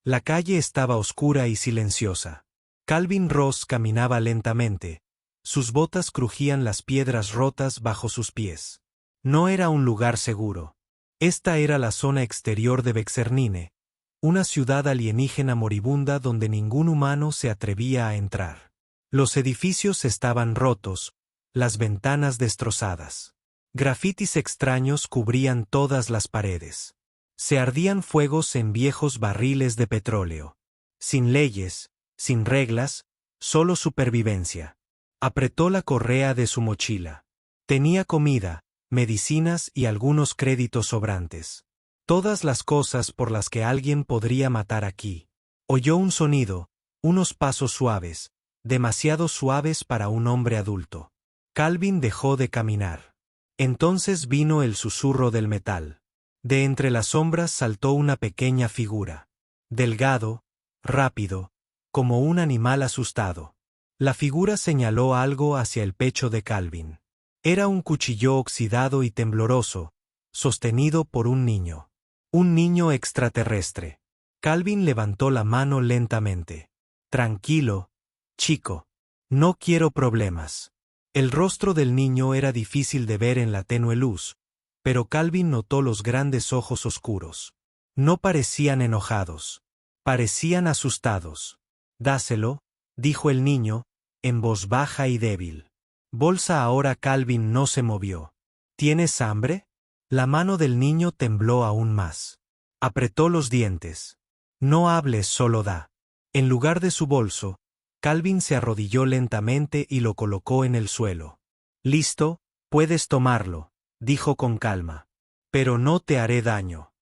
La calle estaba oscura y silenciosa. Calvin Ross caminaba lentamente. Sus botas crujían las piedras rotas bajo sus pies. No era un lugar seguro. Esta era la zona exterior de Bexernine, una ciudad alienígena moribunda donde ningún humano se atrevía a entrar. Los edificios estaban rotos, las ventanas destrozadas. Grafitis extraños cubrían todas las paredes. Se ardían fuegos en viejos barriles de petróleo. Sin leyes, sin reglas, solo supervivencia. Apretó la correa de su mochila. Tenía comida, medicinas y algunos créditos sobrantes. Todas las cosas por las que alguien podría matar aquí. Oyó un sonido, unos pasos suaves, demasiado suaves para un hombre adulto. Calvin dejó de caminar. Entonces vino el susurro del metal. De entre las sombras saltó una pequeña figura. Delgado, rápido, como un animal asustado. La figura señaló algo hacia el pecho de Calvin. Era un cuchillo oxidado y tembloroso, sostenido por un niño. Un niño extraterrestre. Calvin levantó la mano lentamente. Tranquilo, chico. No quiero problemas. El rostro del niño era difícil de ver en la tenue luz, pero Calvin notó los grandes ojos oscuros. No parecían enojados. Parecían asustados. Dáselo, dijo el niño, en voz baja y débil. Bolsa. Ahora Calvin no se movió. ¿Tienes hambre? La mano del niño tembló aún más. Apretó los dientes. No hables, solo da. En lugar de su bolso, Calvin se arrodilló lentamente y lo colocó en el suelo. Listo, puedes tomarlo, dijo con calma. Pero no te haré daño.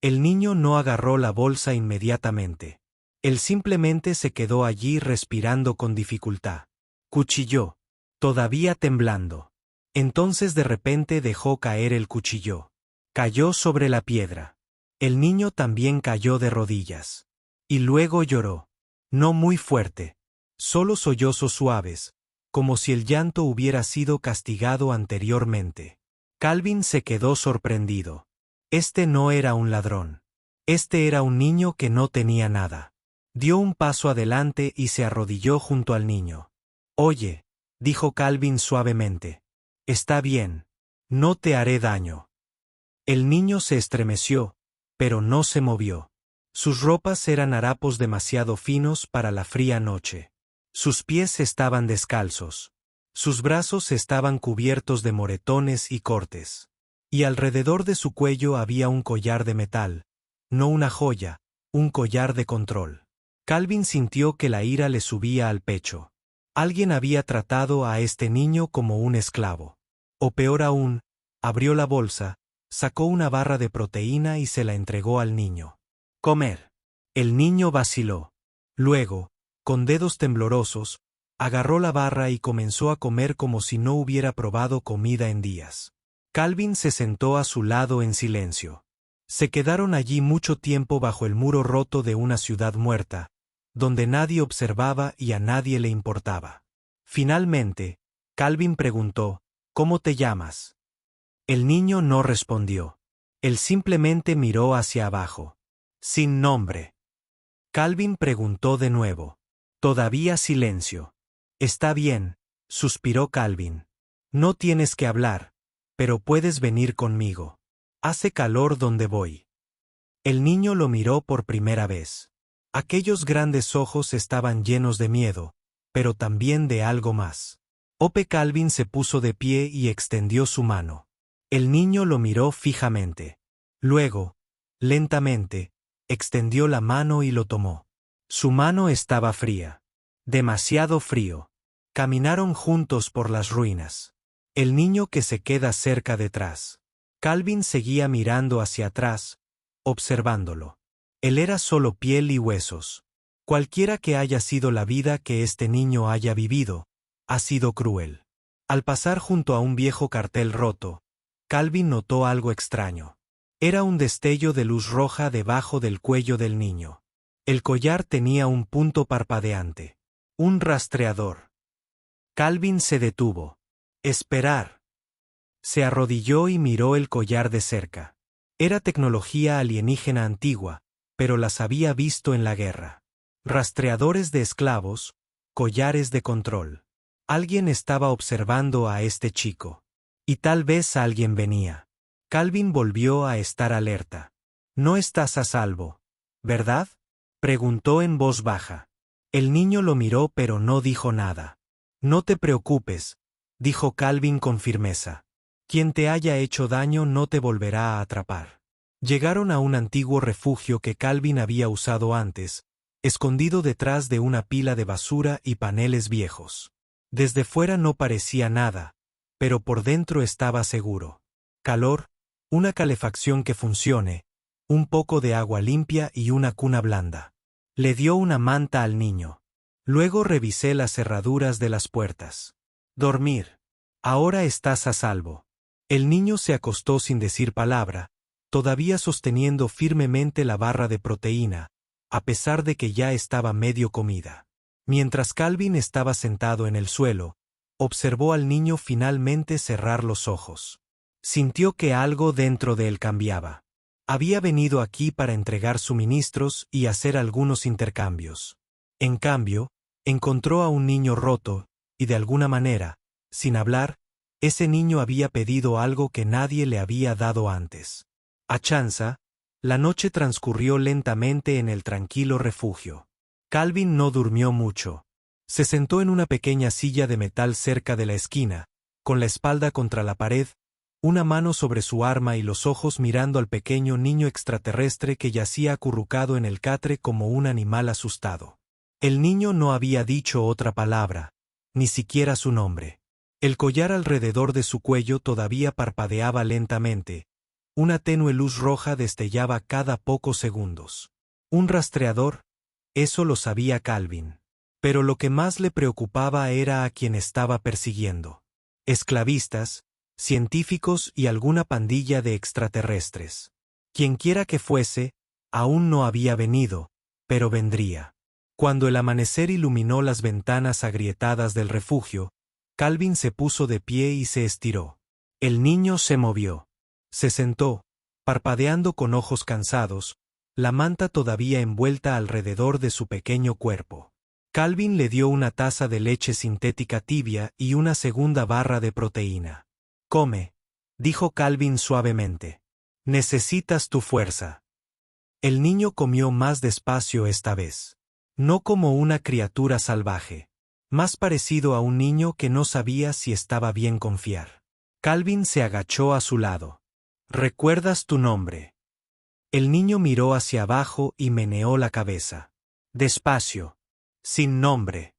El niño no agarró la bolsa inmediatamente. Él simplemente se quedó allí respirando con dificultad. Cuchilló, todavía temblando. Entonces de repente dejó caer el cuchillo. Cayó sobre la piedra. El niño también cayó de rodillas. Y luego lloró. No muy fuerte. Solo sollozos suaves, como si el llanto hubiera sido castigado anteriormente. Calvin se quedó sorprendido. Este no era un ladrón. Este era un niño que no tenía nada. Dio un paso adelante y se arrodilló junto al niño. Oye, dijo Calvin suavemente. Está bien. No te haré daño. El niño se estremeció, pero no se movió. Sus ropas eran harapos demasiado finos para la fría noche. Sus pies estaban descalzos. Sus brazos estaban cubiertos de moretones y cortes. Y alrededor de su cuello había un collar de metal, no una joya, un collar de control. Calvin sintió que la ira le subía al pecho. Alguien había tratado a este niño como un esclavo. O peor aún, abrió la bolsa, sacó una barra de proteína y se la entregó al niño. Comer. El niño vaciló. Luego, con dedos temblorosos, agarró la barra y comenzó a comer como si no hubiera probado comida en días. Calvin se sentó a su lado en silencio. Se quedaron allí mucho tiempo bajo el muro roto de una ciudad muerta, donde nadie observaba y a nadie le importaba. Finalmente, Calvin preguntó, ¿cómo te llamas? El niño no respondió. Él simplemente miró hacia abajo. Sin nombre. Calvin preguntó de nuevo. Todavía silencio. Está bien, suspiró Calvin. No tienes que hablar, pero puedes venir conmigo. Hace calor donde voy. El niño lo miró por primera vez. Aquellos grandes ojos estaban llenos de miedo, pero también de algo más. Ope Calvin se puso de pie y extendió su mano. El niño lo miró fijamente. Luego, lentamente, extendió la mano y lo tomó. Su mano estaba fría. Demasiado frío. Caminaron juntos por las ruinas. El niño que se queda cerca detrás. Calvin seguía mirando hacia atrás, observándolo. Él era solo piel y huesos. Cualquiera que haya sido la vida que este niño haya vivido, ha sido cruel. Al pasar junto a un viejo cartel roto, Calvin notó algo extraño. Era un destello de luz roja debajo del cuello del niño. El collar tenía un punto parpadeante. Un rastreador. Calvin se detuvo. Esperar. Se arrodilló y miró el collar de cerca. Era tecnología alienígena antigua, pero las había visto en la guerra. Rastreadores de esclavos, collares de control. Alguien estaba observando a este chico. Y tal vez alguien venía. Calvin volvió a estar alerta. No estás a salvo, ¿verdad? Preguntó en voz baja. El niño lo miró pero no dijo nada. No te preocupes, dijo Calvin con firmeza. Quien te haya hecho daño no te volverá a atrapar. Llegaron a un antiguo refugio que Calvin había usado antes, escondido detrás de una pila de basura y paneles viejos. Desde fuera no parecía nada, pero por dentro estaba seguro. Calor, una calefacción que funcione, un poco de agua limpia y una cuna blanda. Le dio una manta al niño. Luego revisé las cerraduras de las puertas. Dormir. Ahora estás a salvo. El niño se acostó sin decir palabra, todavía sosteniendo firmemente la barra de proteína, a pesar de que ya estaba medio comida. Mientras Calvin estaba sentado en el suelo, observó al niño finalmente cerrar los ojos. Sintió que algo dentro de él cambiaba. Había venido aquí para entregar suministros y hacer algunos intercambios. En cambio, encontró a un niño roto, y de alguna manera, sin hablar, ese niño había pedido algo que nadie le había dado antes. A chanza, la noche transcurrió lentamente en el tranquilo refugio. Calvin no durmió mucho. Se sentó en una pequeña silla de metal cerca de la esquina, con la espalda contra la pared, una mano sobre su arma y los ojos mirando al pequeño niño extraterrestre que yacía acurrucado en el catre como un animal asustado. El niño no había dicho otra palabra, ni siquiera su nombre. El collar alrededor de su cuello todavía parpadeaba lentamente. Una tenue luz roja destellaba cada pocos segundos. Un rastreador, eso lo sabía Calvin. Pero lo que más le preocupaba era a quien estaba persiguiendo. Esclavistas, científicos y alguna pandilla de extraterrestres. Quienquiera que fuese, aún no había venido, pero vendría. Cuando el amanecer iluminó las ventanas agrietadas del refugio, Calvin se puso de pie y se estiró. El niño se movió. Se sentó, parpadeando con ojos cansados, la manta todavía envuelta alrededor de su pequeño cuerpo. Calvin le dio una taza de leche sintética tibia y una segunda barra de proteína. Come, dijo Calvin suavemente. Necesitas tu fuerza. El niño comió más despacio esta vez. No como una criatura salvaje. Más parecido a un niño que no sabía si estaba bien confiar. Calvin se agachó a su lado. ¿Recuerdas tu nombre? El niño miró hacia abajo y meneó la cabeza. Despacio. Sin nombre.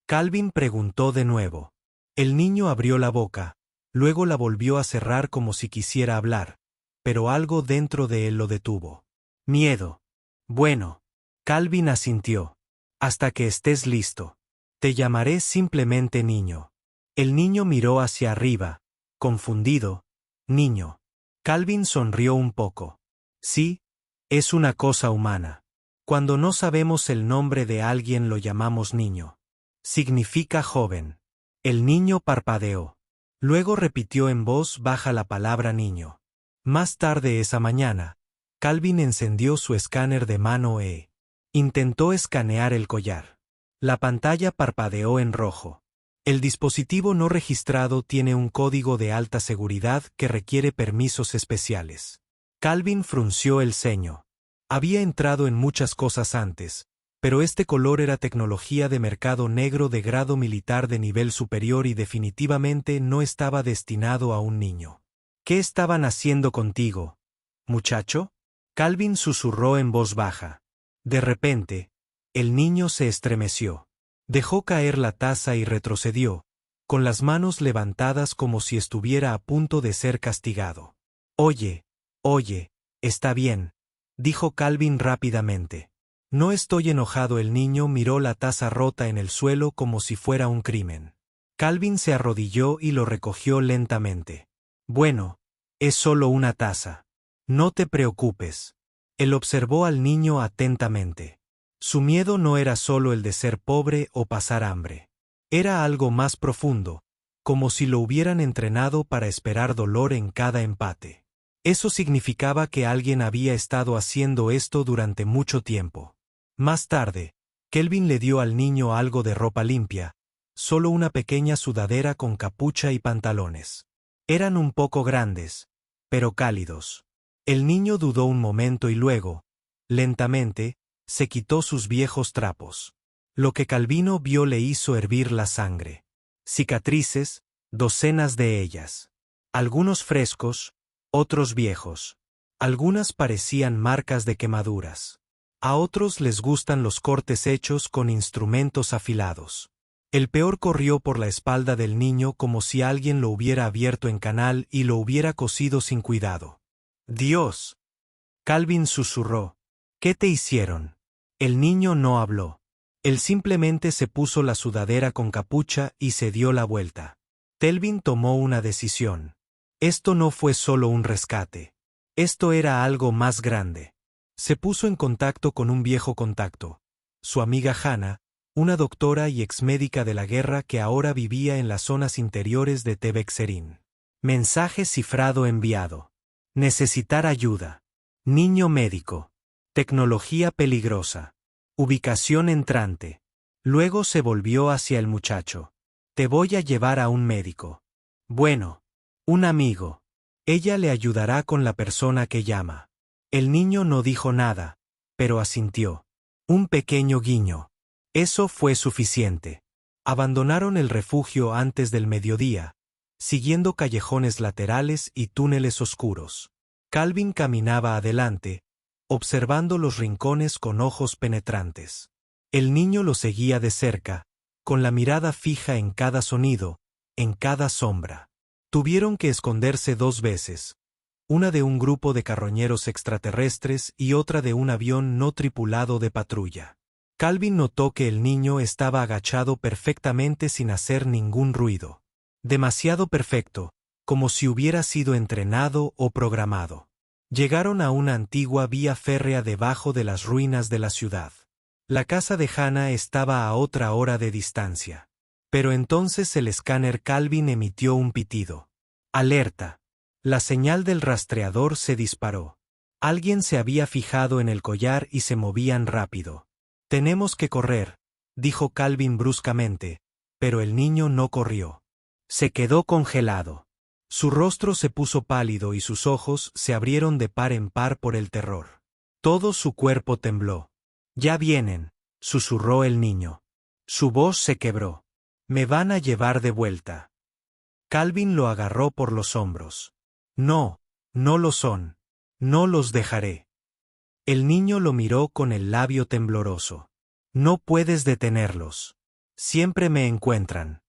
Calvin preguntó de nuevo. El niño abrió la boca, luego la volvió a cerrar como si quisiera hablar, pero algo dentro de él lo detuvo. Miedo. Bueno. Calvin asintió. Hasta que estés listo. Te llamaré simplemente niño. El niño miró hacia arriba, confundido. Niño. Calvin sonrió un poco. Sí, es una cosa humana. Cuando no sabemos el nombre de alguien lo llamamos niño. Significa joven. El niño parpadeó. Luego repitió en voz baja la palabra niño. Más tarde esa mañana, Calvin encendió su escáner de mano e intentó escanear el collar. La pantalla parpadeó en rojo. El dispositivo no registrado tiene un código de alta seguridad que requiere permisos especiales. Calvin frunció el ceño. Había entrado en muchas cosas antes, pero este color era tecnología de mercado negro de grado militar de nivel superior y definitivamente no estaba destinado a un niño. ¿Qué estaban haciendo contigo, muchacho? Calvin susurró en voz baja. De repente, el niño se estremeció. Dejó caer la taza y retrocedió, con las manos levantadas como si estuviera a punto de ser castigado. Oye, está bien, dijo Calvin rápidamente. No estoy enojado. El niño miró la taza rota en el suelo como si fuera un crimen. Calvin se arrodilló y lo recogió lentamente. Bueno, es solo una taza. No te preocupes. Él observó al niño atentamente. Su miedo no era solo el de ser pobre o pasar hambre. Era algo más profundo, como si lo hubieran entrenado para esperar dolor en cada empate. Eso significaba que alguien había estado haciendo esto durante mucho tiempo. Más tarde, Kelvin le dio al niño algo de ropa limpia, solo una pequeña sudadera con capucha y pantalones. Eran un poco grandes, pero cálidos. El niño dudó un momento y luego, lentamente, se quitó sus viejos trapos. Lo que Calvino vio le hizo hervir la sangre. Cicatrices, docenas de ellas. Algunos frescos, otros viejos. Algunas parecían marcas de quemaduras. A otros les gustan los cortes hechos con instrumentos afilados. El peor corrió por la espalda del niño como si alguien lo hubiera abierto en canal y lo hubiera cosido sin cuidado. ¡Dios! Calvin susurró. ¿Qué te hicieron? El niño no habló. Él simplemente se puso la sudadera con capucha y se dio la vuelta. Kelvin tomó una decisión. Esto no fue solo un rescate. Esto era algo más grande. Se puso en contacto con un viejo contacto. Su amiga Hannah, una doctora y exmédica de la guerra que ahora vivía en las zonas interiores de Tebexerín. Mensaje cifrado enviado. Necesitar ayuda. Niño médico. Tecnología peligrosa. Ubicación entrante. Luego se volvió hacia el muchacho. Te voy a llevar a un médico. Bueno. Un amigo. Ella le ayudará con la persona que llama. El niño no dijo nada, pero asintió. Un pequeño guiño. Eso fue suficiente. Abandonaron el refugio antes del mediodía, siguiendo callejones laterales y túneles oscuros. Calvin caminaba adelante, observando los rincones con ojos penetrantes. El niño lo seguía de cerca, con la mirada fija en cada sonido, en cada sombra. Tuvieron que esconderse 2 veces, una de un grupo de carroñeros extraterrestres y otra de un avión no tripulado de patrulla. Calvin notó que el niño estaba agachado perfectamente sin hacer ningún ruido. Demasiado perfecto, como si hubiera sido entrenado o programado. Llegaron a una antigua vía férrea debajo de las ruinas de la ciudad. La casa de Hannah estaba a otra hora de distancia. Pero entonces el escáner Calvin emitió un pitido. ¡Alerta! La señal del rastreador se disparó. Alguien se había fijado en el collar y se movían rápido. Tenemos que correr, dijo Calvin bruscamente, pero el niño no corrió. Se quedó congelado. Su rostro se puso pálido y sus ojos se abrieron de par en par por el terror. Todo su cuerpo tembló. Ya vienen, susurró el niño. Su voz se quebró. Me van a llevar de vuelta. Calvin lo agarró por los hombros. No, no lo son. No los dejaré. El niño lo miró con el labio tembloroso. No puedes detenerlos. Siempre me encuentran.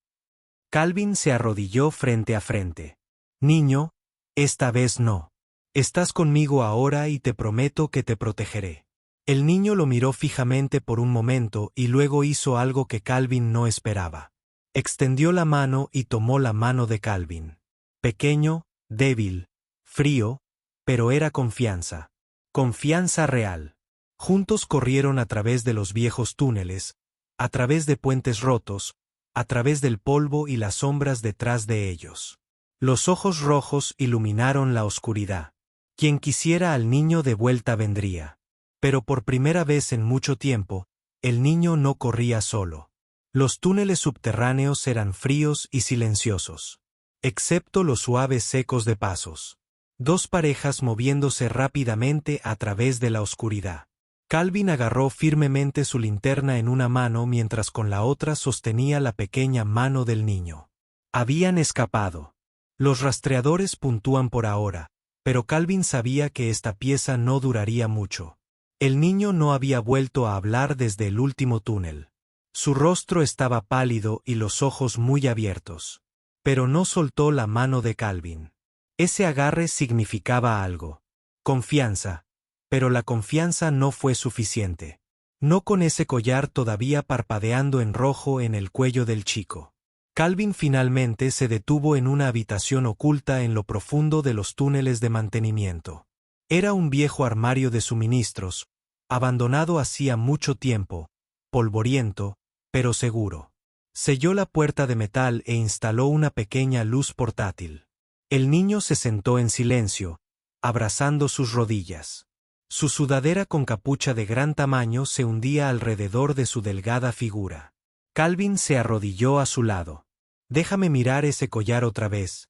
Calvin se arrodilló frente a frente. Niño, esta vez no. Estás conmigo ahora y te prometo que te protegeré. El niño lo miró fijamente por un momento y luego hizo algo que Calvin no esperaba. Extendió la mano y tomó la mano de Calvin. Pequeño, débil, frío, pero era confianza. Confianza real. Juntos corrieron a través de los viejos túneles, a través de puentes rotos, a través del polvo y las sombras detrás de ellos. Los ojos rojos iluminaron la oscuridad. Quien quisiera al niño de vuelta vendría. Pero por primera vez en mucho tiempo, el niño no corría solo. Los túneles subterráneos eran fríos y silenciosos. Excepto los suaves ecos de pasos. 2 parejas moviéndose rápidamente a través de la oscuridad. Calvin agarró firmemente su linterna en una mano mientras con la otra sostenía la pequeña mano del niño. Habían escapado. Los rastreadores puntúan por ahora, pero Calvin sabía que esta pieza no duraría mucho. El niño no había vuelto a hablar desde el último túnel. Su rostro estaba pálido y los ojos muy abiertos. Pero no soltó la mano de Calvin. Ese agarre significaba algo. Confianza. Pero la confianza no fue suficiente. No con ese collar todavía parpadeando en rojo en el cuello del chico. Calvin finalmente se detuvo en una habitación oculta en lo profundo de los túneles de mantenimiento. Era un viejo armario de suministros, abandonado hacía mucho tiempo, polvoriento, pero seguro. Selló la puerta de metal e instaló una pequeña luz portátil. El niño se sentó en silencio, abrazando sus rodillas. Su sudadera con capucha de gran tamaño se hundía alrededor de su delgada figura. Calvin se arrodilló a su lado. «Déjame mirar ese collar otra vez,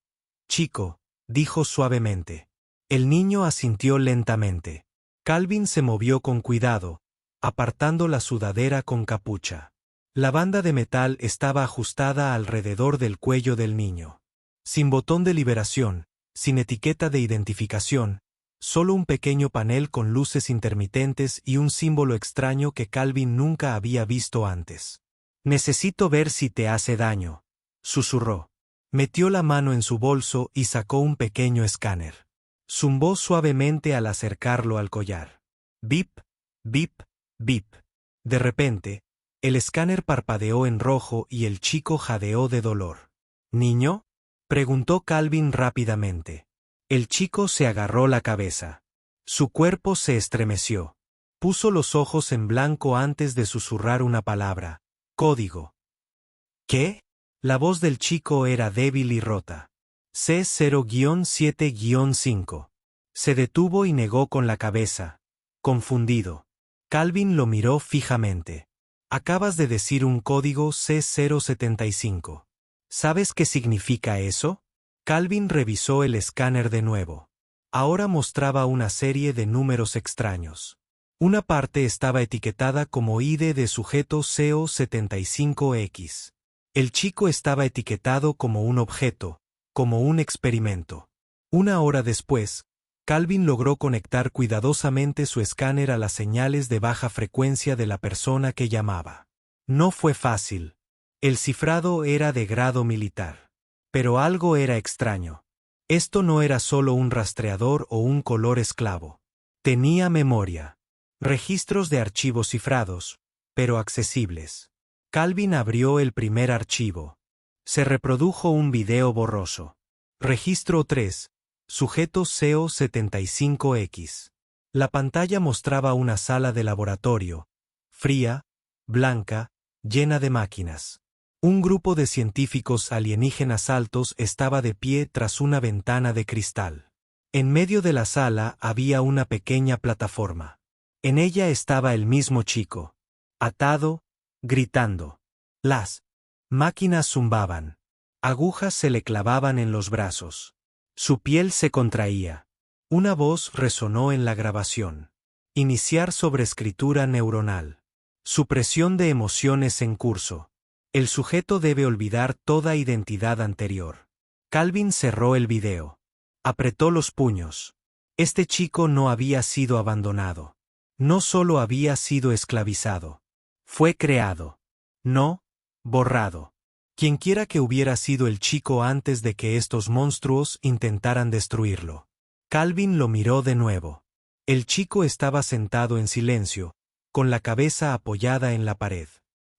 chico», dijo suavemente. El niño asintió lentamente. Calvin se movió con cuidado, apartando la sudadera con capucha. La banda de metal estaba ajustada alrededor del cuello del niño. Sin botón de liberación, sin etiqueta de identificación, solo un pequeño panel con luces intermitentes y un símbolo extraño que Calvin nunca había visto antes. «Necesito ver si te hace daño», susurró. Metió la mano en su bolso y sacó un pequeño escáner. Zumbó suavemente al acercarlo al collar. Bip, bip, bip. De repente, el escáner parpadeó en rojo y el chico jadeó de dolor. «¿Niño?», preguntó Calvin rápidamente. El chico se agarró la cabeza. Su cuerpo se estremeció. Puso los ojos en blanco antes de susurrar una palabra. «Código». «¿Qué?». La voz del chico era débil y rota. «C0-7-5». Se detuvo y negó con la cabeza, confundido. Calvin lo miró fijamente. «Acabas de decir un código C075. ¿Sabes qué significa eso?». Calvin revisó el escáner de nuevo. Ahora mostraba una serie de números extraños. Una parte estaba etiquetada como ID de sujeto CO75X. El chico estaba etiquetado como un objeto, como un experimento. Una hora después, Calvin logró conectar cuidadosamente su escáner a las señales de baja frecuencia de la persona que llamaba. No fue fácil. El cifrado era de grado militar. Pero algo era extraño. Esto no era solo un rastreador o un color esclavo. Tenía memoria. Registros de archivos cifrados, pero accesibles. Calvin abrió el primer archivo. Se reprodujo un video borroso. Registro 3. Sujeto CO75X. La pantalla mostraba una sala de laboratorio, fría, blanca, llena de máquinas. Un grupo de científicos alienígenas altos estaba de pie tras una ventana de cristal. En medio de la sala había una pequeña plataforma. En ella estaba el mismo chico, atado, gritando. Las máquinas zumbaban. Agujas se le clavaban en los brazos. Su piel se contraía. Una voz resonó en la grabación. Iniciar sobreescritura neuronal. Supresión de emociones en curso. El sujeto debe olvidar toda identidad anterior. Calvin cerró el video. Apretó los puños. Este chico no había sido abandonado. No solo había sido esclavizado. Fue creado. No, borrado. Quienquiera que hubiera sido el chico antes de que estos monstruos intentaran destruirlo. Calvin lo miró de nuevo. El chico estaba sentado en silencio, con la cabeza apoyada en la pared.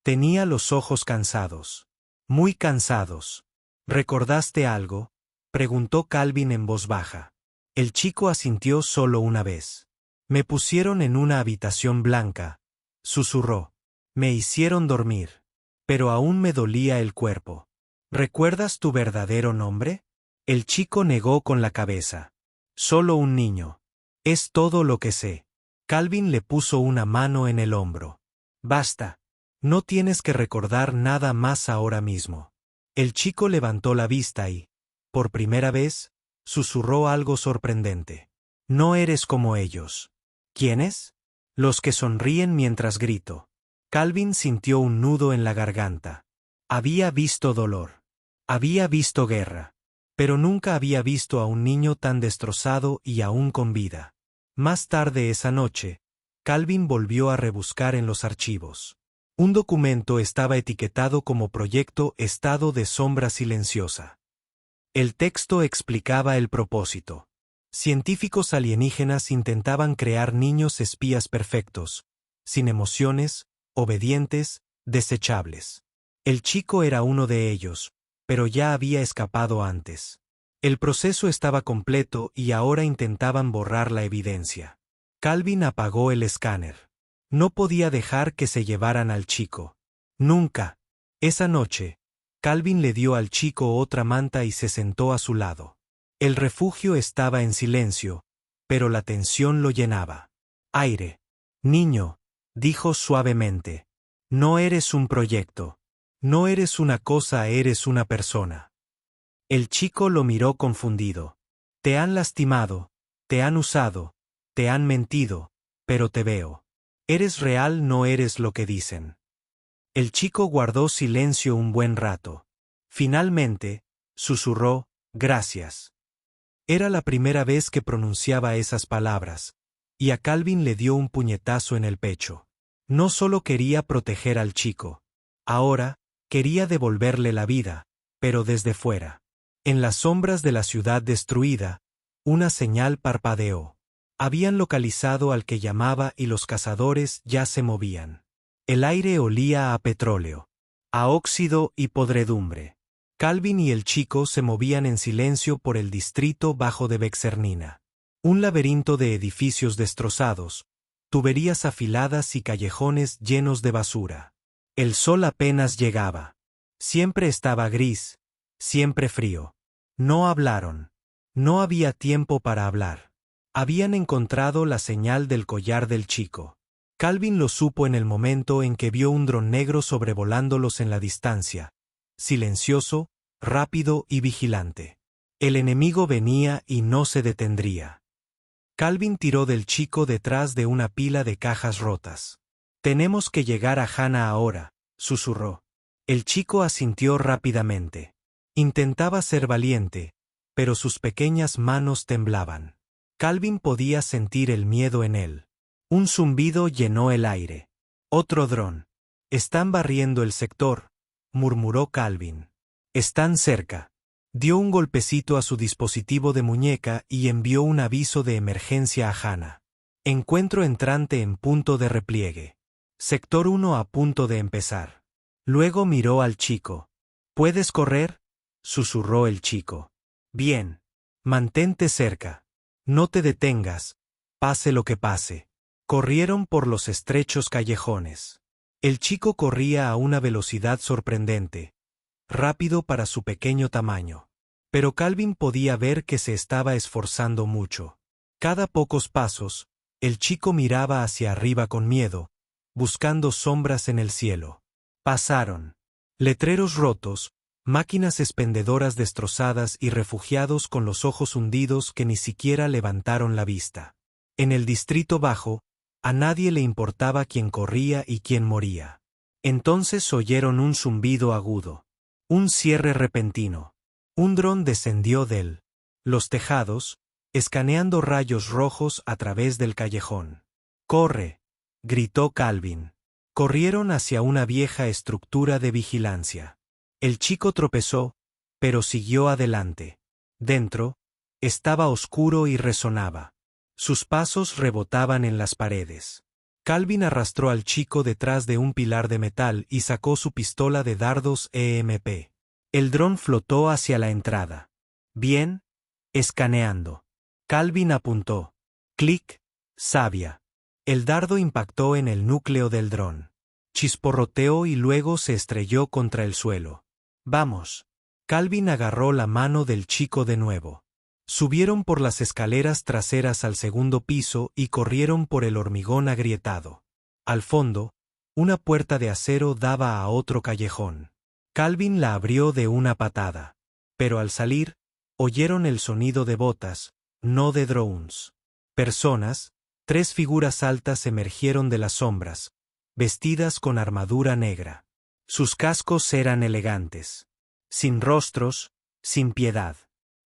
Tenía los ojos cansados. Muy cansados. ¿Recordaste algo?, preguntó Calvin en voz baja. El chico asintió solo una vez. «Me pusieron en una habitación blanca», susurró. «Me hicieron dormir. Pero aún me dolía el cuerpo». «¿Recuerdas tu verdadero nombre?». El chico negó con la cabeza. «Solo un niño. Es todo lo que sé». Calvin le puso una mano en el hombro. «Basta. No tienes que recordar nada más ahora mismo». El chico levantó la vista y, por primera vez, susurró algo sorprendente. «No eres como ellos». «¿Quiénes?». «Los que sonríen mientras grito». Calvin sintió un nudo en la garganta. Había visto dolor. Había visto guerra. Pero nunca había visto a un niño tan destrozado y aún con vida. Más tarde esa noche, Calvin volvió a rebuscar en los archivos. Un documento estaba etiquetado como Proyecto Estado de Sombra Silenciosa. El texto explicaba el propósito. Científicos alienígenas intentaban crear niños espías perfectos, sin emociones, obedientes, desechables. El chico era uno de ellos, pero ya había escapado antes. El proceso estaba completo y ahora intentaban borrar la evidencia. Calvin apagó el escáner. No podía dejar que se llevaran al chico. Nunca. Esa noche, Calvin le dio al chico otra manta y se sentó a su lado. El refugio estaba en silencio, pero la tensión lo llenaba. Aire. Niño, dijo suavemente. No eres un proyecto. No eres una cosa, eres una persona. El chico lo miró confundido. Te han lastimado, te han usado, te han mentido, pero te veo. Eres real, no eres lo que dicen. El chico guardó silencio un buen rato. Finalmente, susurró, gracias. Era la primera vez que pronunciaba esas palabras, y a Calvin le dio un puñetazo en el pecho. No solo quería proteger al chico. Ahora, quería devolverle la vida, pero desde fuera. En las sombras de la ciudad destruida, una señal parpadeó. Habían localizado al que llamaba y los cazadores ya se movían. El aire olía a petróleo, a óxido y podredumbre. Calvin y el chico se movían en silencio por el distrito bajo de Bexernina. Un laberinto de edificios destrozados, tuberías afiladas y callejones llenos de basura. El sol apenas llegaba. Siempre estaba gris, siempre frío. No hablaron. No había tiempo para hablar. Habían encontrado la señal del collar del chico. Calvin lo supo en el momento en que vio un dron negro sobrevolándolos en la distancia. Silencioso, rápido y vigilante. El enemigo venía y no se detendría. Calvin tiró del chico detrás de una pila de cajas rotas. Tenemos que llegar a Hannah ahora, susurró. El chico asintió rápidamente. Intentaba ser valiente, pero sus pequeñas manos temblaban. Calvin podía sentir el miedo en él. Un zumbido llenó el aire. Otro dron. Están barriendo el sector, murmuró Calvin. Están cerca. Dio un golpecito a su dispositivo de muñeca y envió un aviso de emergencia a Hannah. Encuentro entrante en punto de repliegue. Sector 1 a punto de empezar. Luego miró al chico. ¿Puedes correr?, susurró el chico. Bien. Mantente cerca. No te detengas, pase lo que pase. Corrieron por los estrechos callejones. El chico corría a una velocidad sorprendente, rápido para su pequeño tamaño. Pero Calvin podía ver que se estaba esforzando mucho. Cada pocos pasos, el chico miraba hacia arriba con miedo, buscando sombras en el cielo. Pasaron. Letreros rotos, máquinas expendedoras destrozadas y refugiados con los ojos hundidos que ni siquiera levantaron la vista. En el distrito bajo, a nadie le importaba quién corría y quién moría. Entonces oyeron un zumbido agudo. Un cierre repentino. Un dron descendió los tejados, escaneando rayos rojos a través del callejón. ¡Corre!, gritó Calvin. Corrieron hacia una vieja estructura de vigilancia. El chico tropezó, pero siguió adelante. Dentro, estaba oscuro y resonaba. Sus pasos rebotaban en las paredes. Calvin arrastró al chico detrás de un pilar de metal y sacó su pistola de dardos EMP. El dron flotó hacia la entrada. Bien, escaneando. Calvin apuntó. Clic, savia. El dardo impactó en el núcleo del dron. Chisporroteó y luego se estrelló contra el suelo. Vamos. Calvin agarró la mano del chico de nuevo. Subieron por las escaleras traseras al segundo piso y corrieron por el hormigón agrietado. Al fondo, una puerta de acero daba a otro callejón. Calvin la abrió de una patada. Pero al salir, oyeron el sonido de botas, no de drones. Personas, 3 figuras altas emergieron de las sombras, vestidas con armadura negra. Sus cascos eran elegantes. Sin rostros, sin piedad.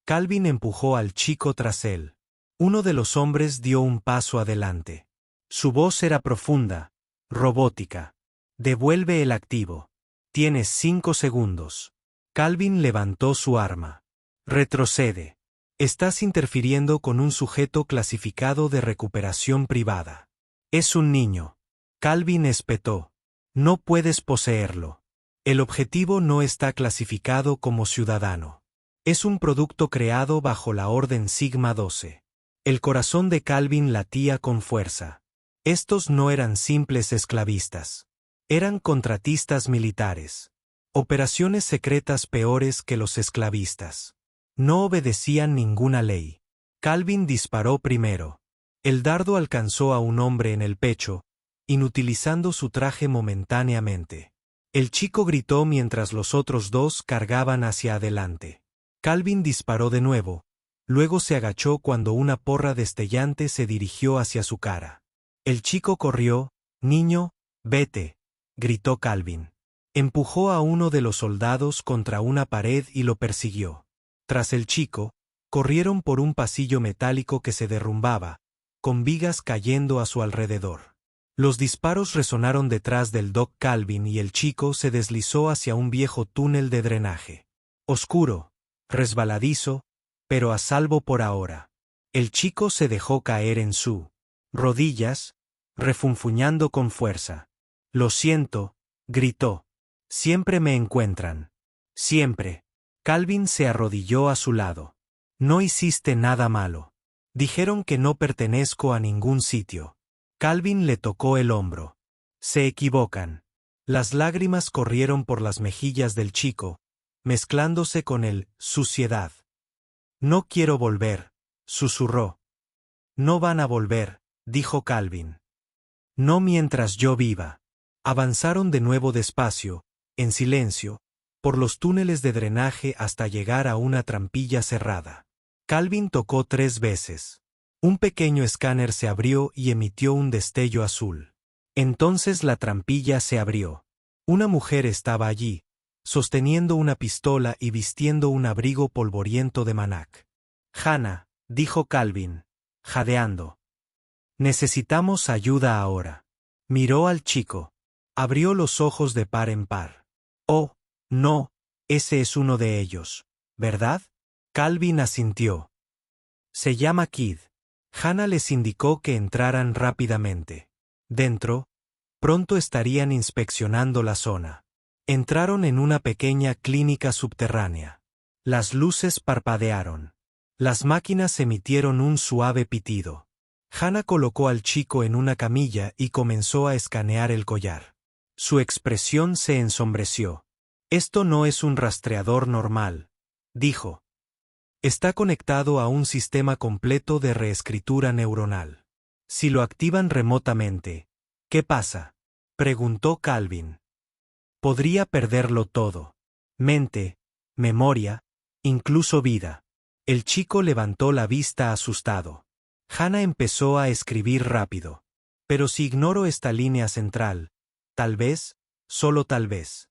Calvin empujó al chico tras él. Uno de los hombres dio un paso adelante. Su voz era profunda, robótica. Devuelve el activo. Tienes 5 segundos. Calvin levantó su arma. Retrocede. Estás interfiriendo con un sujeto clasificado de recuperación privada. Es un niño. Calvin espetó. No puedes poseerlo. El objetivo no está clasificado como ciudadano. Es un producto creado bajo la Orden Sigma 12. El corazón de Calvin latía con fuerza. Estos no eran simples esclavistas. Eran contratistas militares. Operaciones secretas peores que los esclavistas. No obedecían ninguna ley. Calvin disparó primero. El dardo alcanzó a un hombre en el pecho, inutilizando su traje momentáneamente. El chico gritó mientras los otros dos cargaban hacia adelante. Calvin disparó de nuevo, luego se agachó cuando una porra destellante se dirigió hacia su cara. El chico corrió. «Niño, vete», gritó Calvin. Empujó a uno de los soldados contra una pared y lo persiguió. Tras el chico, corrieron por un pasillo metálico que se derrumbaba, con vigas cayendo a su alrededor. Los disparos resonaron detrás del Doc Calvin y el chico se deslizó hacia un viejo túnel de drenaje. Oscuro, resbaladizo, pero a salvo por ahora. El chico se dejó caer en su rodillas, refunfuñando con fuerza. «Lo siento», gritó. «Siempre me encuentran. Siempre». Calvin se arrodilló a su lado. «No hiciste nada malo. Dijeron que no pertenezco a ningún sitio». Calvin le tocó el hombro. «Se equivocan». Las lágrimas corrieron por las mejillas del chico, mezclándose con el suciedad. «No quiero volver», susurró. «No van a volver», dijo Calvin. «No mientras yo viva». Avanzaron de nuevo despacio, en silencio, por los túneles de drenaje hasta llegar a una trampilla cerrada. Calvin tocó 3 veces. Un pequeño escáner se abrió y emitió un destello azul. Entonces la trampilla se abrió. Una mujer estaba allí, sosteniendo una pistola y vistiendo un abrigo polvoriento de Manak. «Hannah», dijo Calvin, jadeando. «Necesitamos ayuda ahora». Miró al chico. Abrió los ojos de par en par. «Oh, no, ese es uno de ellos, ¿verdad?» Calvin asintió. «Se llama Kid». Hannah les indicó que entraran rápidamente. Dentro, pronto estarían inspeccionando la zona. Entraron en una pequeña clínica subterránea. Las luces parpadearon. Las máquinas emitieron un suave pitido. Hannah colocó al chico en una camilla y comenzó a escanear el collar. Su expresión se ensombreció. «Esto no es un rastreador normal», dijo. «Está conectado a un sistema completo de reescritura neuronal. Si lo activan remotamente, ¿qué pasa?», preguntó Calvin. «Podría perderlo todo. Mente, memoria, incluso vida». El chico levantó la vista asustado. Hannah empezó a escribir rápido. «Pero si ignoro esta línea central, tal vez, solo tal vez».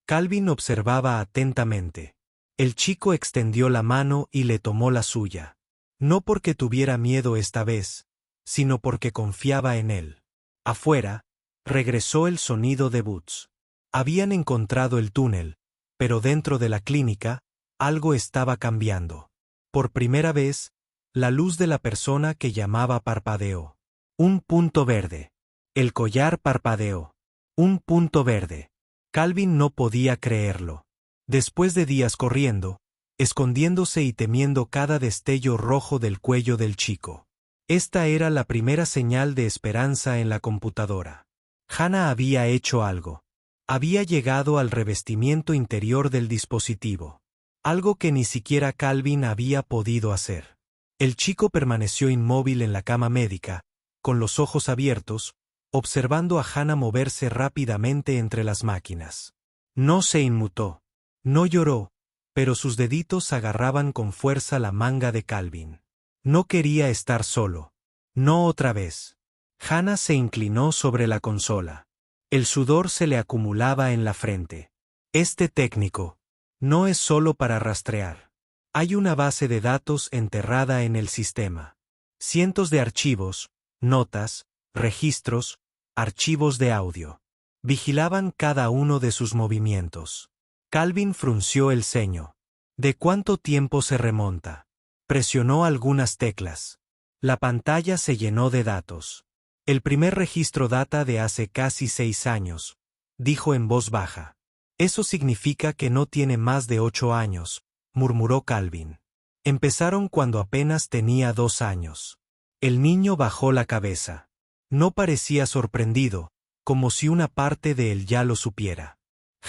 Calvin observaba atentamente. El chico extendió la mano y le tomó la suya. No porque tuviera miedo esta vez, sino porque confiaba en él. Afuera, regresó el sonido de boots. Habían encontrado el túnel, pero dentro de la clínica, algo estaba cambiando. Por primera vez, la luz de la persona que llamaba parpadeó. Un punto verde. El collar parpadeó. Un punto verde. Calvin no podía creerlo. Después de días corriendo, escondiéndose y temiendo cada destello rojo del cuello del chico. Esta era la primera señal de esperanza en la computadora. Hannah había hecho algo. Había llegado al revestimiento interior del dispositivo. Algo que ni siquiera Calvin había podido hacer. El chico permaneció inmóvil en la cama médica, con los ojos abiertos, observando a Hannah moverse rápidamente entre las máquinas. No se inmutó. No lloró, pero sus deditos agarraban con fuerza la manga de Calvin. No quería estar solo. No otra vez. Hannah se inclinó sobre la consola. El sudor se le acumulaba en la frente. Este técnico no es solo para rastrear. Hay una base de datos enterrada en el sistema. Cientos de archivos, notas, registros, archivos de audio. Vigilaban cada uno de sus movimientos. Calvin frunció el ceño. ¿De cuánto tiempo se remonta? Presionó algunas teclas. La pantalla se llenó de datos. El primer registro data de hace casi 6 años, dijo en voz baja. Eso significa que no tiene más de 8 años, murmuró Calvin. Empezaron cuando apenas tenía 2 años. El niño bajó la cabeza. No parecía sorprendido, como si una parte de él ya lo supiera.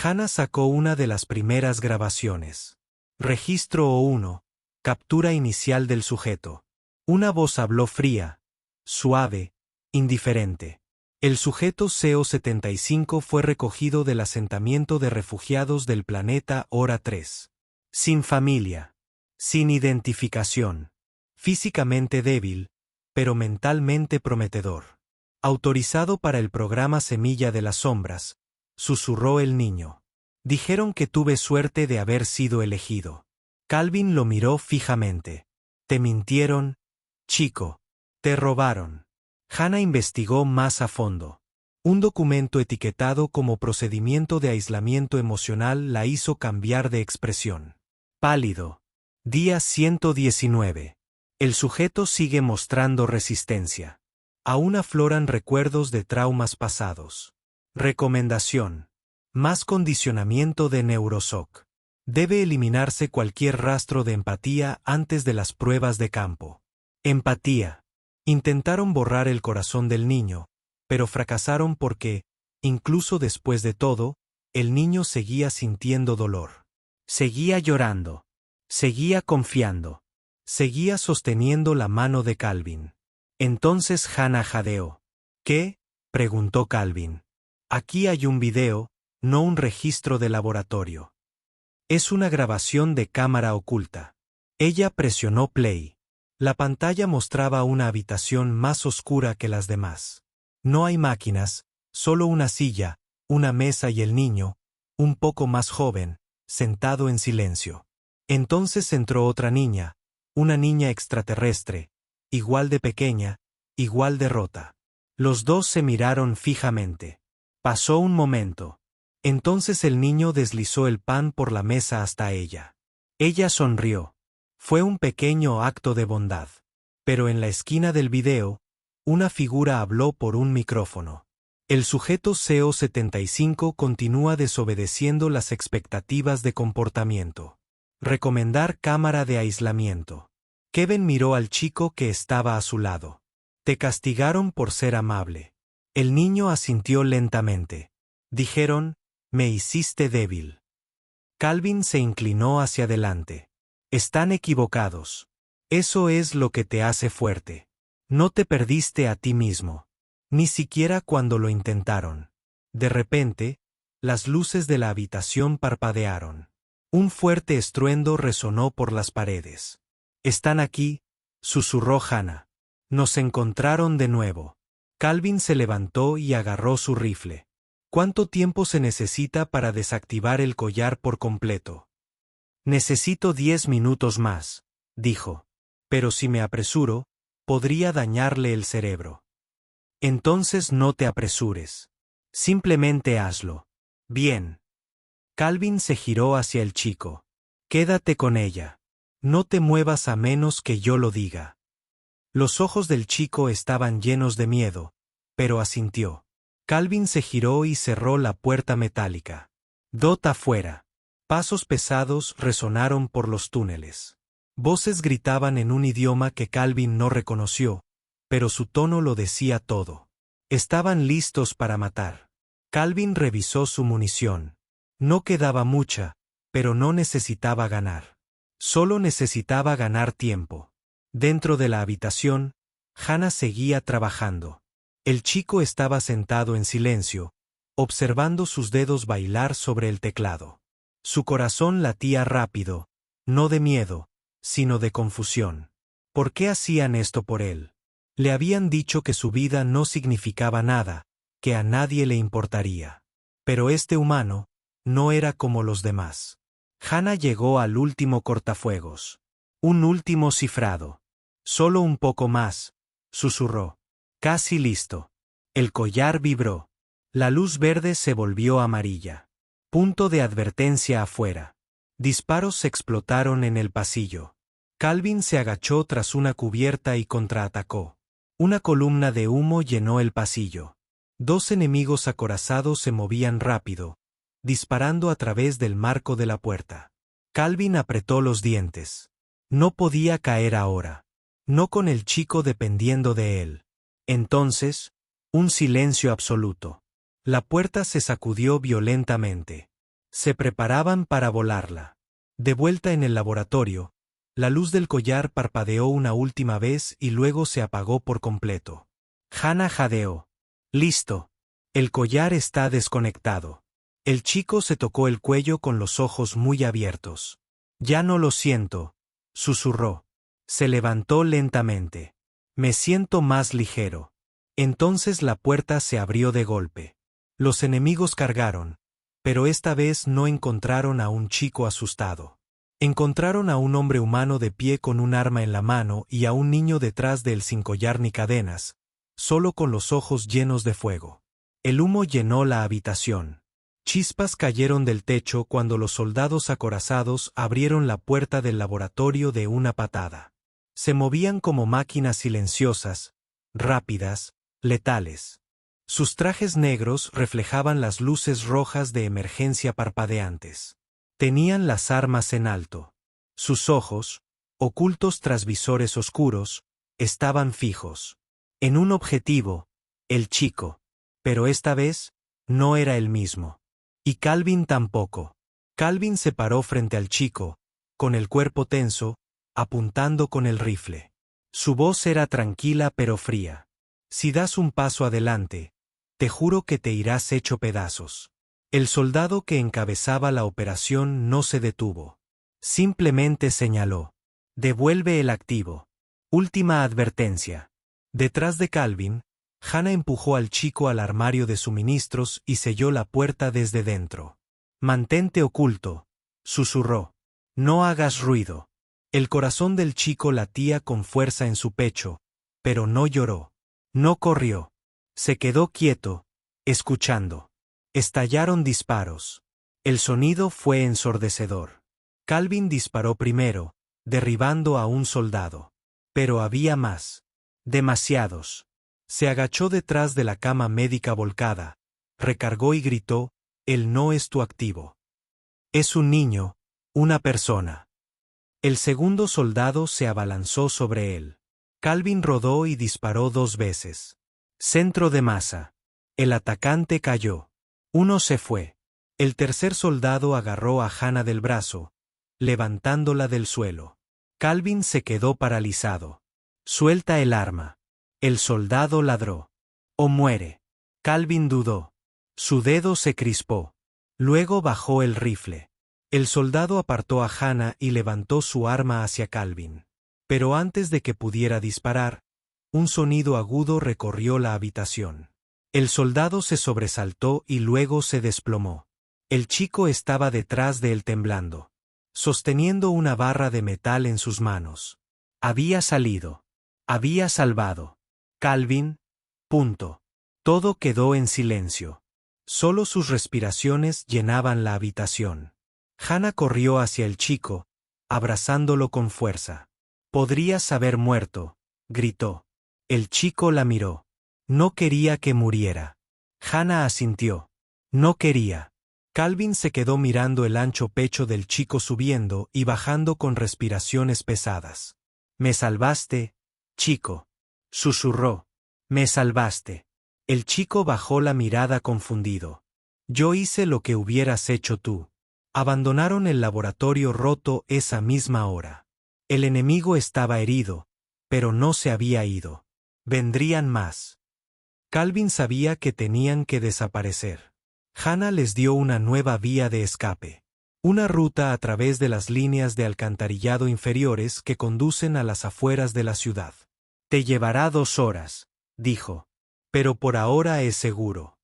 Hannah sacó una de las primeras grabaciones. Registro O1, captura inicial del sujeto. Una voz habló fría, suave, indiferente. El sujeto CO-75 fue recogido del asentamiento de refugiados del planeta Hora 3. Sin familia. Sin identificación. Físicamente débil, pero mentalmente prometedor. Autorizado para el programa Semilla de las Sombras, susurró el niño. Dijeron que tuve suerte de haber sido elegido. Calvin lo miró fijamente. Te mintieron, chico. Te robaron. Hannah investigó más a fondo. Un documento etiquetado como procedimiento de aislamiento emocional la hizo cambiar de expresión. Pálido. Día 119. El sujeto sigue mostrando resistencia. Aún afloran recuerdos de traumas pasados. Recomendación. Más condicionamiento de Neurosoc. Debe eliminarse cualquier rastro de empatía antes de las pruebas de campo. Empatía. Intentaron borrar el corazón del niño, pero fracasaron porque, incluso después de todo, el niño seguía sintiendo dolor. Seguía llorando. Seguía confiando. Seguía sosteniendo la mano de Calvin. Entonces Hannah jadeó. ¿Qué? Preguntó Calvin. Aquí hay un video, no un registro de laboratorio. Es una grabación de cámara oculta. Ella presionó play. La pantalla mostraba una habitación más oscura que las demás. No hay máquinas, solo una silla, una mesa y el niño, un poco más joven, sentado en silencio. Entonces entró otra niña, una niña extraterrestre, igual de pequeña, igual de rota. Los dos se miraron fijamente. Pasó un momento. Entonces el niño deslizó el pan por la mesa hasta ella. Ella sonrió. Fue un pequeño acto de bondad. Pero en la esquina del video, una figura habló por un micrófono. El sujeto CO-75 continúa desobedeciendo las expectativas de comportamiento. Recomendar cámara de aislamiento. Kevin miró al chico que estaba a su lado. Te castigaron por ser amable. El niño asintió lentamente. Dijeron, me hiciste débil. Calvin se inclinó hacia adelante. Están equivocados. Eso es lo que te hace fuerte. No te perdiste a ti mismo. Ni siquiera cuando lo intentaron. De repente, las luces de la habitación parpadearon. Un fuerte estruendo resonó por las paredes. Están aquí, susurró Hannah. Nos encontraron de nuevo. Calvin se levantó y agarró su rifle. ¿Cuánto tiempo se necesita para desactivar el collar por completo? Necesito 10 minutos más, dijo. Pero si me apresuro, podría dañarle el cerebro. Entonces no te apresures. Simplemente hazlo. Bien. Calvin se giró hacia el chico. Quédate con ella. No te muevas a menos que yo lo diga. Los ojos del chico estaban llenos de miedo, pero asintió. Calvin se giró y cerró la puerta metálica. Dot afuera. Pasos pesados resonaron por los túneles. Voces gritaban en un idioma que Calvin no reconoció, pero su tono lo decía todo. Estaban listos para matar. Calvin revisó su munición. No quedaba mucha, pero no necesitaba ganar. Solo necesitaba ganar tiempo. Dentro de la habitación, Hannah seguía trabajando. El chico estaba sentado en silencio, observando sus dedos bailar sobre el teclado. Su corazón latía rápido, no de miedo, sino de confusión. ¿Por qué hacían esto por él? Le habían dicho que su vida no significaba nada, que a nadie le importaría. Pero este humano no era como los demás. Hannah llegó al último cortafuegos. Un último cifrado. Solo un poco más, susurró. Casi listo. El collar vibró. La luz verde se volvió amarilla. Punto de advertencia afuera. Disparos explotaron en el pasillo. Calvin se agachó tras una cubierta y contraatacó. Una columna de humo llenó el pasillo. 2 enemigos acorazados se movían rápido, disparando a través del marco de la puerta. Calvin apretó los dientes. No podía caer ahora. No con el chico dependiendo de él. Entonces, un silencio absoluto. La puerta se sacudió violentamente. Se preparaban para volarla. De vuelta en el laboratorio, La luz del collar parpadeó una última vez y luego se apagó por completo. Hannah jadeó. Listo. El collar está desconectado. El chico se tocó el cuello con los ojos muy abiertos. Ya no lo siento, susurró. Se levantó lentamente. Me siento más ligero. Entonces la puerta se abrió de golpe. Los enemigos cargaron, pero esta vez no encontraron a un chico asustado. Encontraron a un hombre humano de pie con un arma en la mano y a un niño detrás de él sin collar ni cadenas, solo con los ojos llenos de fuego. El humo llenó la habitación. Chispas cayeron del techo cuando los soldados acorazados abrieron la puerta del laboratorio de una patada. Se movían como máquinas silenciosas, rápidas, letales. Sus trajes negros reflejaban las luces rojas de emergencia parpadeantes. Tenían las armas en alto. Sus ojos, ocultos tras visores oscuros, estaban fijos. En un objetivo, el chico. Pero esta vez, no era el mismo. Y Calvin tampoco. Calvin se paró frente al chico, con el cuerpo tenso, apuntando con el rifle. Su voz era tranquila pero fría. Si das un paso adelante, te juro que te irás hecho pedazos. El soldado que encabezaba la operación no se detuvo. Simplemente señaló. Devuelve el activo. Última advertencia. Detrás de Calvin, Hannah empujó al chico al armario de suministros y selló la puerta desde dentro. Mantente oculto, susurró. No hagas ruido. El corazón del chico latía con fuerza en su pecho, pero no lloró. No corrió. Se quedó quieto, escuchando. Estallaron disparos. El sonido fue ensordecedor. Calvin disparó primero, derribando a un soldado. Pero había más. Demasiados. Se agachó detrás de la cama médica volcada, recargó y gritó, él no es tu activo. Es un niño, una persona. El segundo soldado se abalanzó sobre él. Calvin rodó y disparó 2 veces. Centro de masa. El atacante cayó. Uno se fue. El tercer soldado agarró a Hannah del brazo, levantándola del suelo. Calvin se quedó paralizado. Suelta el arma. El soldado ladró. O muere. Calvin dudó. Su dedo se crispó. Luego bajó el rifle. El soldado apartó a Hannah y levantó su arma hacia Calvin. Pero antes de que pudiera disparar, un sonido agudo recorrió la habitación. El soldado se sobresaltó y luego se desplomó. El chico estaba detrás de él temblando, sosteniendo una barra de metal en sus manos. Había salido. Había salvado. Calvin. Punto. Todo quedó en silencio. Solo sus respiraciones llenaban la habitación. Hannah corrió hacia el chico, abrazándolo con fuerza. Podrías haber muerto, gritó. El chico la miró. No quería que muriera. Hannah asintió. No quería. Calvin se quedó mirando el ancho pecho del chico subiendo y bajando con respiraciones pesadas. Me salvaste, chico. Susurró. Me salvaste. El chico bajó la mirada confundido. Yo hice lo que hubieras hecho tú. Abandonaron el laboratorio roto esa misma hora. El enemigo estaba herido, pero no se había ido. Vendrían más. Calvin sabía que tenían que desaparecer. Hannah les dio una nueva vía de escape. Una ruta a través de las líneas de alcantarillado inferiores que conducen a las afueras de la ciudad. Te llevará 2 horas, dijo. Pero por ahora es seguro.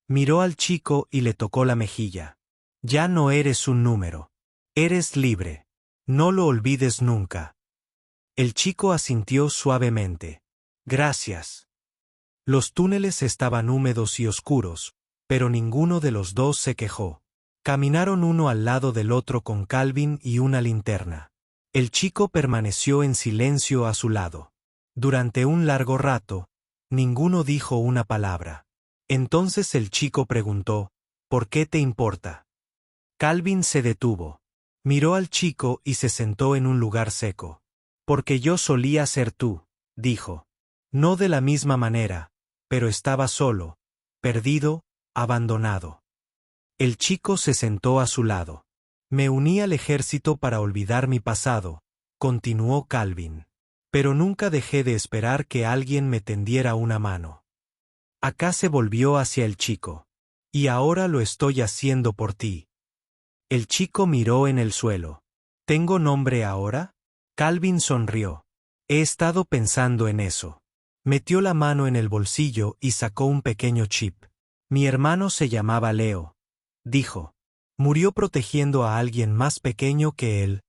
Miró al chico y le tocó la mejilla. Ya no eres un número. Eres libre. No lo olvides nunca. El chico asintió suavemente. Gracias. Los túneles estaban húmedos y oscuros, pero ninguno de los dos se quejó. Caminaron uno al lado del otro con Calvin y una linterna. El chico permaneció en silencio a su lado. Durante un largo rato, ninguno dijo una palabra. Entonces el chico preguntó, ¿por qué te importa? Calvin se detuvo. Miró al chico y se sentó en un lugar seco. Porque yo solía ser tú, dijo. No de la misma manera, pero estaba solo, perdido, abandonado. El chico se sentó a su lado. Me uní al ejército para olvidar mi pasado, continuó Calvin. Pero nunca dejé de esperar que alguien me tendiera una mano. Acá se volvió hacia el chico. Y ahora lo estoy haciendo por ti. El chico miró en el suelo. ¿Tengo nombre ahora? Calvin sonrió. He estado pensando en eso. Metió la mano en el bolsillo y sacó un pequeño chip. Mi hermano se llamaba Leo, dijo. Murió protegiendo a alguien más pequeño que él,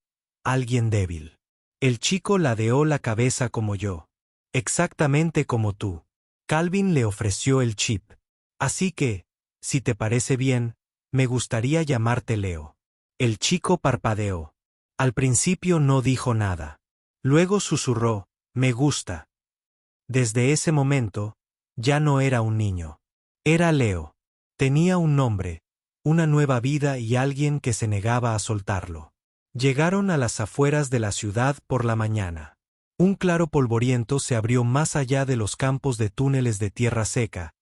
alguien débil. El chico ladeó la cabeza como yo. Exactamente como tú. Calvin le ofreció el chip. Así que, si te parece bien, me gustaría llamarte Leo. El chico parpadeó. Al principio no dijo nada. Luego susurró, me gusta. Desde ese momento, ya no era un niño. Era Leo. Tenía un nombre, una nueva vida y alguien que se negaba a soltarlo. Llegaron a las afueras de la ciudad por la mañana. Un claro polvoriento se abrió más allá de los campos de túneles de tierra seca,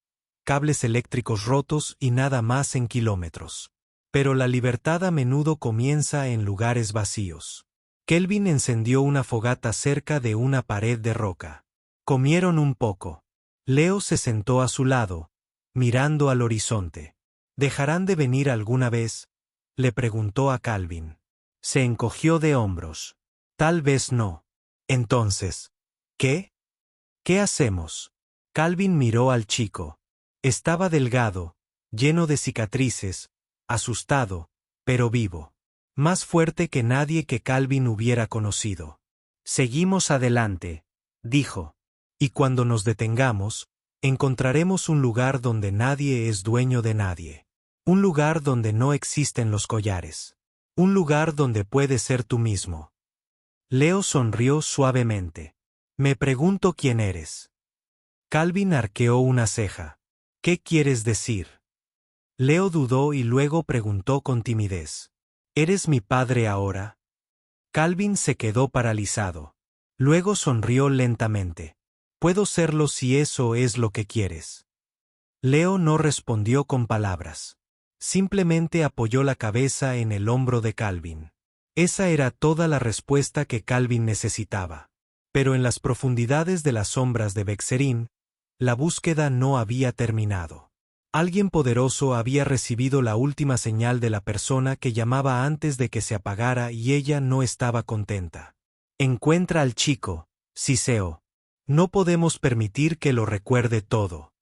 cables eléctricos rotos y nada más en kilómetros. Pero la libertad a menudo comienza en lugares vacíos. Kelvin encendió una fogata cerca de una pared de roca. Comieron un poco. Leo se sentó a su lado, mirando al horizonte. ¿Dejarán de venir alguna vez?, le preguntó a Calvin. Se encogió de hombros. Tal vez no. Entonces, ¿qué? ¿Qué hacemos? Calvin miró al chico. Estaba delgado, lleno de cicatrices, asustado, pero vivo. Más fuerte que nadie que Calvin hubiera conocido. Seguimos adelante, dijo. Y cuando nos detengamos, encontraremos un lugar donde nadie es dueño de nadie. Un lugar donde no existen los collares. Un lugar donde puedes ser tú mismo. Leo sonrió suavemente. Me pregunto quién eres. Calvin arqueó una ceja. ¿Qué quieres decir? Leo dudó y luego preguntó con timidez. ¿Eres mi padre ahora? Calvin se quedó paralizado. Luego sonrió lentamente. Puedo serlo si eso es lo que quieres. Leo no respondió con palabras. Simplemente apoyó la cabeza en el hombro de Calvin. Esa era toda la respuesta que Calvin necesitaba. Pero en las profundidades de las sombras de Bexerín, la búsqueda no había terminado. Alguien poderoso había recibido la última señal de la persona que llamaba antes de que se apagara y ella no estaba contenta. Encuentra al chico, Siseo. No podemos permitir que lo recuerde todo.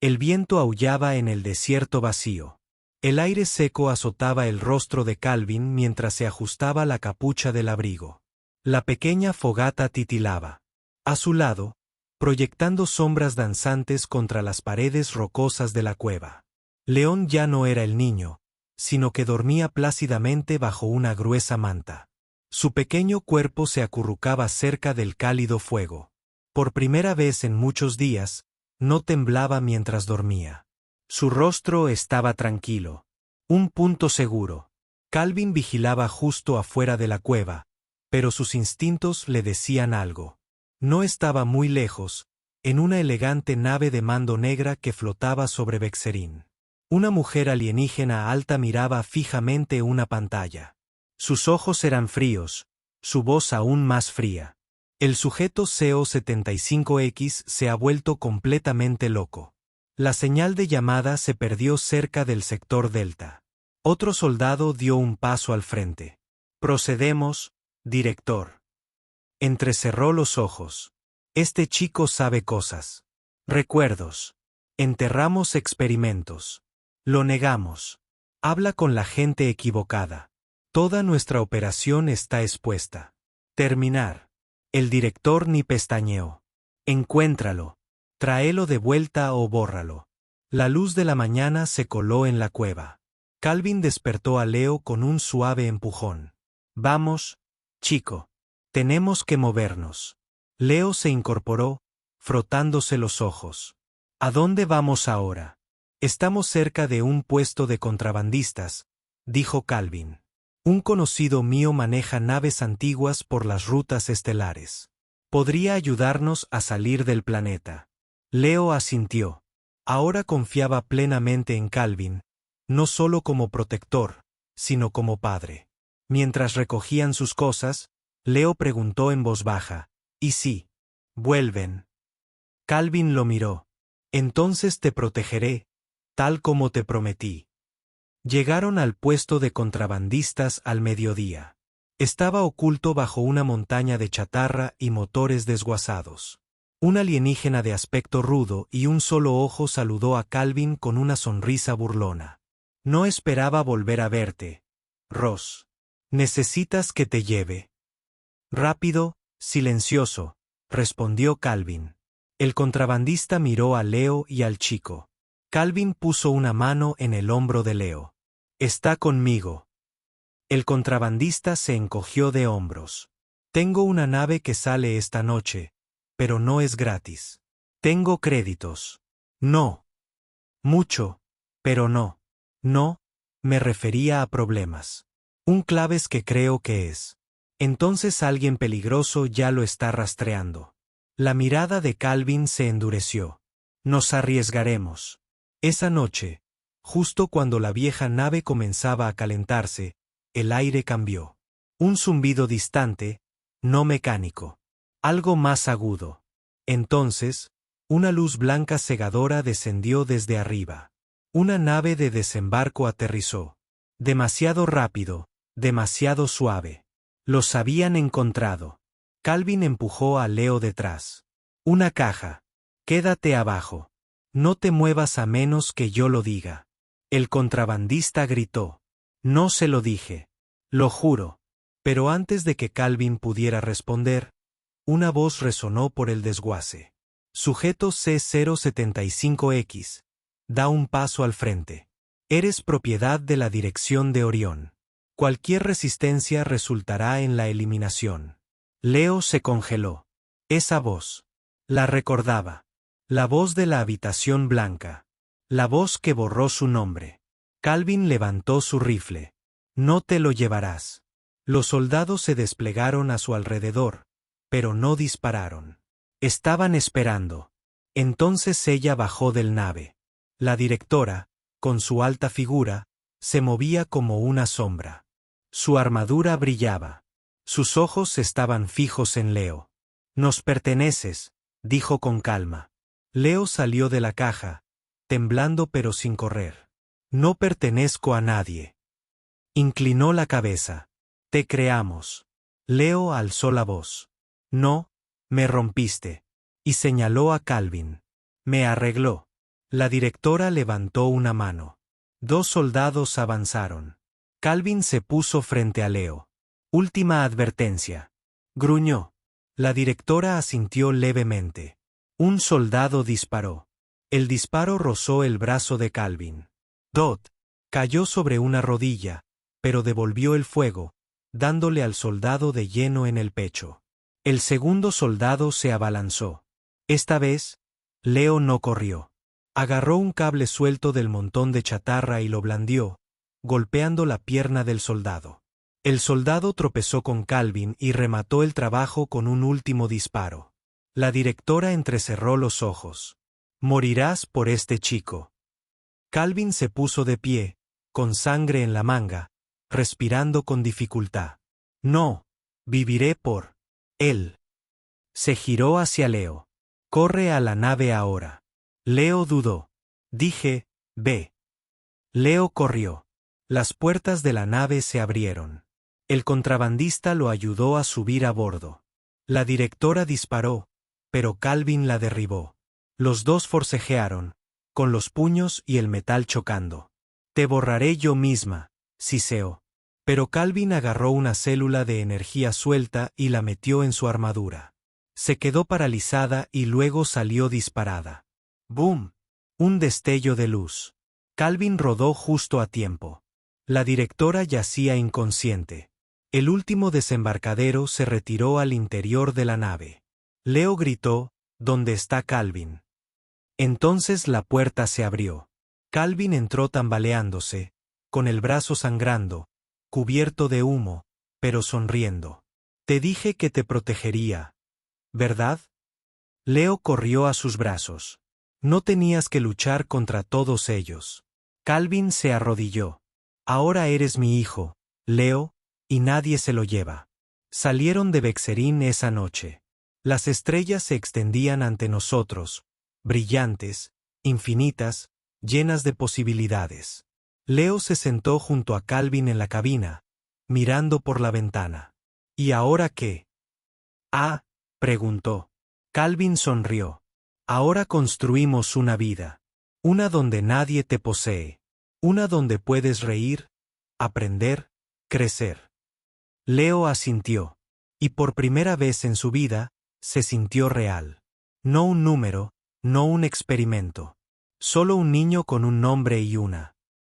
El viento aullaba en el desierto vacío. El aire seco azotaba el rostro de Calvin mientras se ajustaba la capucha del abrigo. La pequeña fogata titilaba. A su lado, proyectando sombras danzantes contra las paredes rocosas de la cueva. León ya no era el niño, sino que dormía plácidamente bajo una gruesa manta. Su pequeño cuerpo se acurrucaba cerca del cálido fuego. Por primera vez en muchos días, no temblaba mientras dormía. Su rostro estaba tranquilo. Un punto seguro. Calvin vigilaba justo afuera de la cueva, pero sus instintos le decían algo. No estaba muy lejos, en una elegante nave de mando negra que flotaba sobre Bexerín. Una mujer alienígena alta miraba fijamente una pantalla. Sus ojos eran fríos, su voz aún más fría. El sujeto CO-75X se ha vuelto completamente loco. La señal de llamada se perdió cerca del sector Delta. Otro soldado dio un paso al frente. Procedemos, director. Entrecerró los ojos. Este chico sabe cosas. Recuerdos. Enterramos experimentos. Lo negamos. Habla con la gente equivocada. Toda nuestra operación está expuesta. Terminar. El director ni pestañeó. Encuéntralo. Tráelo de vuelta o bórralo. La luz de la mañana se coló en la cueva. Calvin despertó a Leo con un suave empujón. Vamos, chico. Tenemos que movernos. Leo se incorporó, frotándose los ojos. ¿A dónde vamos ahora? Estamos cerca de un puesto de contrabandistas, dijo Calvin. Un conocido mío maneja naves antiguas por las rutas estelares. Podría ayudarnos a salir del planeta. Leo asintió. Ahora confiaba plenamente en Calvin, no solo como protector, sino como padre. Mientras recogían sus cosas, Leo preguntó en voz baja. ¿Y si vuelven? Calvin lo miró. Entonces te protegeré, tal como te prometí. Llegaron al puesto de contrabandistas al mediodía. Estaba oculto bajo una montaña de chatarra y motores desguazados. Un alienígena de aspecto rudo y un solo ojo saludó a Calvin con una sonrisa burlona. No esperaba volver a verte, Ross. ¿Necesitas que te lleve? Rápido, silencioso, respondió Calvin. El contrabandista miró a Leo y al chico. Calvin puso una mano en el hombro de Leo. Está conmigo. El contrabandista se encogió de hombros. Tengo una nave que sale esta noche, pero no es gratis. Tengo créditos. No. Mucho, pero no. No, me refería a problemas. Un claves que creo que es. Entonces alguien peligroso ya lo está rastreando. La mirada de Calvin se endureció. Nos arriesgaremos. Esa noche, justo cuando la vieja nave comenzaba a calentarse, el aire cambió. Un zumbido distante, no mecánico. Algo más agudo. Entonces, una luz blanca cegadora descendió desde arriba. Una nave de desembarco aterrizó. Demasiado rápido, demasiado suave. Los habían encontrado. Calvin empujó a Leo detrás. Una caja. Quédate abajo. No te muevas a menos que yo lo diga. El contrabandista gritó. No se lo dije. Lo juro. Pero antes de que Calvin pudiera responder, una voz resonó por el desguace. Sujeto C-075X. Da un paso al frente. Eres propiedad de la dirección de Orión. Cualquier resistencia resultará en la eliminación. Leo se congeló. Esa voz. La recordaba. La voz de la habitación blanca. La voz que borró su nombre. Calvin levantó su rifle. No te lo llevarás. Los soldados se desplegaron a su alrededor, pero no dispararon. Estaban esperando. Entonces ella bajó del nave. La directora, con su alta figura, se movía como una sombra. Su armadura brillaba. Sus ojos estaban fijos en Leo. Nos perteneces, dijo con calma. Leo salió de la caja, temblando pero sin correr. No pertenezco a nadie. Inclinó la cabeza. Te creamos. Leo alzó la voz. No, me rompiste. Y señaló a Calvin. Me arregló. La directora levantó una mano. Dos soldados avanzaron. Calvin se puso frente a Leo. Última advertencia. Gruñó. La directora asintió levemente. Un soldado disparó. El disparo rozó el brazo de Calvin. Dot cayó sobre una rodilla, pero devolvió el fuego, dándole al soldado de lleno en el pecho. El segundo soldado se abalanzó. Esta vez, Leo no corrió. Agarró un cable suelto del montón de chatarra y lo blandió, golpeando la pierna del soldado. El soldado tropezó con Calvin y remató el trabajo con un último disparo. La directora entrecerró los ojos. Morirás por este chico. Calvin se puso de pie, con sangre en la manga, respirando con dificultad. No, viviré por él. Se giró hacia Leo. Corre a la nave ahora. Leo dudó. Dije, ve. Leo corrió. Las puertas de la nave se abrieron. El contrabandista lo ayudó a subir a bordo. La directora disparó, pero Calvin la derribó. Los dos forcejearon, con los puños y el metal chocando. Te borraré yo misma, siseó. Pero Calvin agarró una célula de energía suelta y la metió en su armadura. Se quedó paralizada y luego salió disparada. ¡Boom! Un destello de luz. Calvin rodó justo a tiempo. La directora yacía inconsciente. El último desembarcadero se retiró al interior de la nave. Leo gritó, ¿dónde está Calvin? Entonces la puerta se abrió. Calvin entró tambaleándose, con el brazo sangrando, cubierto de humo, pero sonriendo. Te dije que te protegería, ¿verdad? Leo corrió a sus brazos. No tenías que luchar contra todos ellos. Calvin se arrodilló. Ahora eres mi hijo, Leo, y nadie se lo lleva. Salieron de Bexerín esa noche. Las estrellas se extendían ante nosotros, brillantes, infinitas, llenas de posibilidades. Leo se sentó junto a Calvin en la cabina, mirando por la ventana. ¿Y ahora qué? Ah, preguntó. Calvin sonrió. Ahora construimos una vida. Una donde nadie te posee. Una donde puedes reír, aprender, crecer. Leo asintió. Y por primera vez en su vida, se sintió real. No un número, no un experimento. Solo un niño con un nombre y una